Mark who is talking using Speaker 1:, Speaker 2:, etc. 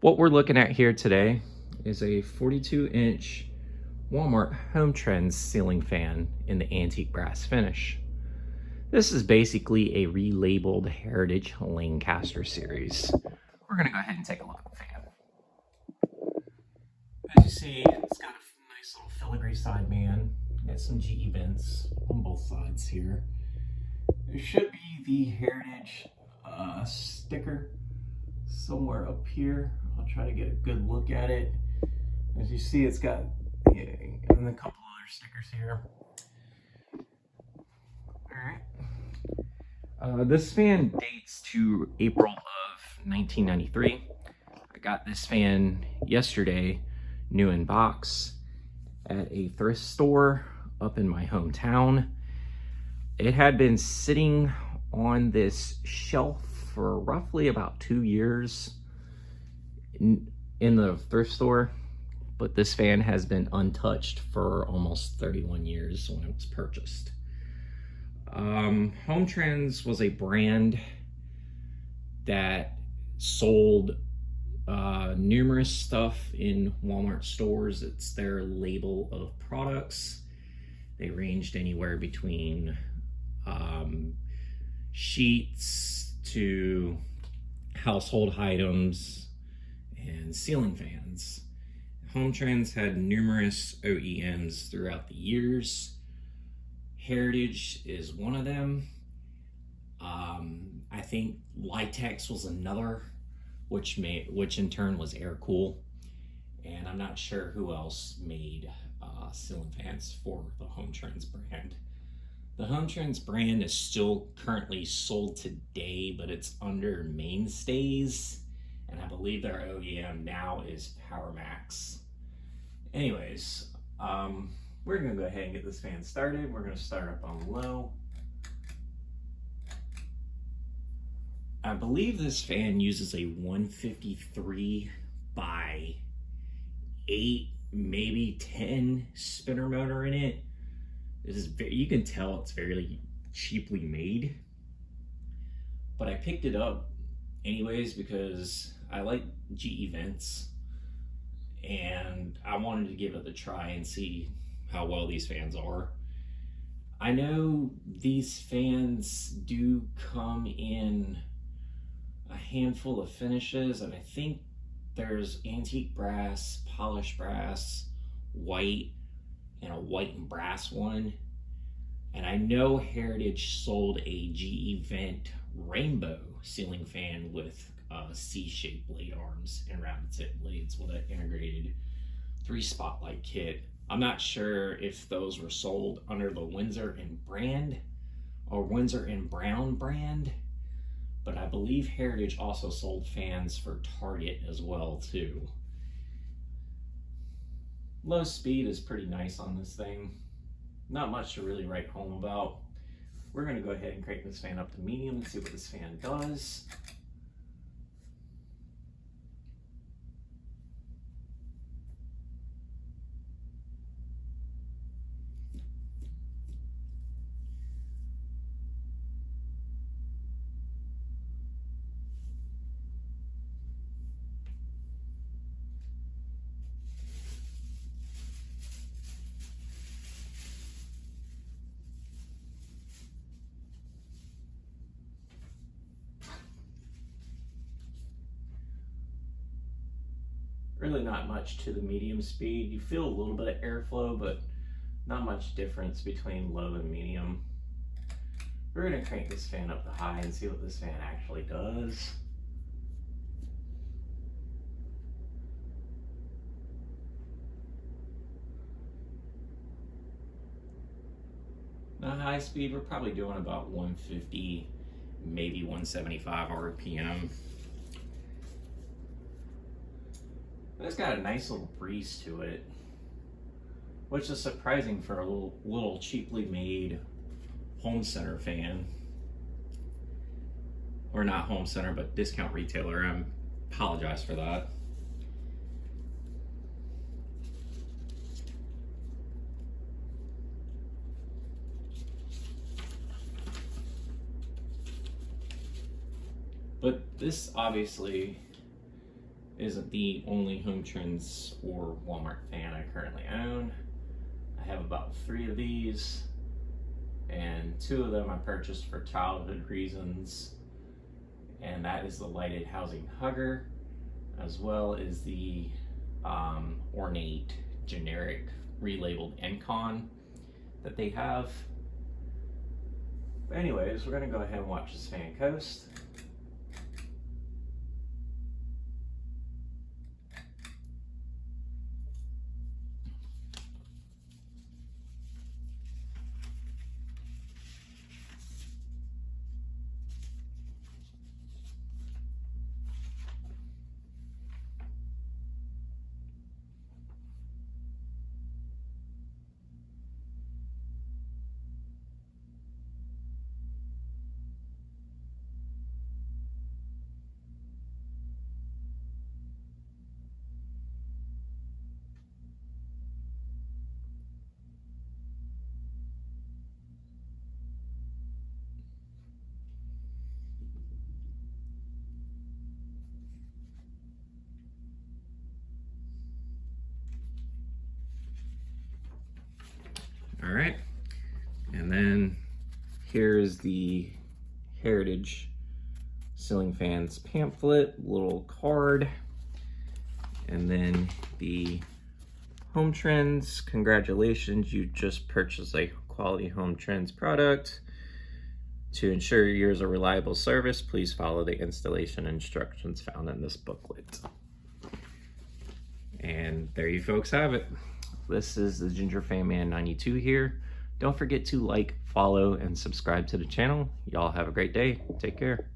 Speaker 1: What we're looking at here today is a 42-inch Walmart Hometrends ceiling fan in the antique brass finish. This is basically a relabeled Heritage Lancaster series. We're going to go ahead and take a look at the fan. As you see, it's got a nice little filigree side man. Got some GE vents on both sides here. There should be the Heritage sticker somewhere up here. I'll try to get a good look at it. As you see, it's got and a couple other stickers here. All right. This fan dates to April of 1993. I got this fan yesterday, new in box, at a thrift store up in my hometown. It had been sitting on this shelf for roughly about 2 years in the thrift store, but this fan has been untouched for almost 31 years when it was purchased. Hometrends was a brand that sold numerous stuff in Walmart stores. It's their label of products. They ranged anywhere between sheets to household items and ceiling fans. Hometrends had numerous OEMs throughout the years. Heritage is one of them. I think Litex was another, which in turn was air cool. And I'm not sure who else made ceiling fans for the Hometrends brand. The Hometrends brand is still currently sold today, but it's under Mainstays, and I believe their OEM now is PowerMax. Anyways, we're gonna go ahead and get this fan started. We're gonna start up on low. I believe this fan uses a 153 by 8, maybe 10 spinner motor in it. This is you can tell it's very cheaply made, but I picked it up anyways because I like GE vents and I wanted to give it a try and see how well these fans are. I know these fans do come in a handful of finishes, and I think there's antique brass, polished brass, white, and a white and brass one. And I know Heritage sold a GE Vent rainbow ceiling fan with C-shaped blade arms and rounded tip blades with an integrated 3-spotlight kit. I'm not sure if those were sold under the Windsor and brand or Windsor and Brown brand, but I believe Heritage also sold fans for Target as well too. Low speed is pretty nice on this thing. Not much to really write home about. We're going to go ahead and crank this fan up to medium and see what this fan does. Really not much to the medium speed. You feel a little bit of airflow, but not much difference between low and medium. We're going to crank this fan up to high and see what this fan actually does. Now high speed, we're probably doing about 150, maybe 175 RPM. It's got a nice little breeze to it, which is surprising for a little cheaply made home center fan. Or not home center, but discount retailer. I apologize for that. But this obviously isn't the only Hometrends or Walmart fan I currently own. I have about 3 of these, and 2 of them I purchased for childhood reasons, and that is the lighted housing hugger, as well as the ornate generic relabeled Encon that they have. But anyways, we're gonna go ahead and watch this fan coast. All right, and then here's the Heritage Ceiling Fans pamphlet, little card, and then the Hometrends. Congratulations, you just purchased a quality Hometrends product. To ensure yours a reliable service, please follow the installation instructions found in this booklet. And there you folks have it. This is the Ginger Fan Man 92 here. Don't forget to like, follow, and subscribe to the channel. Y'all have a great day. Take care.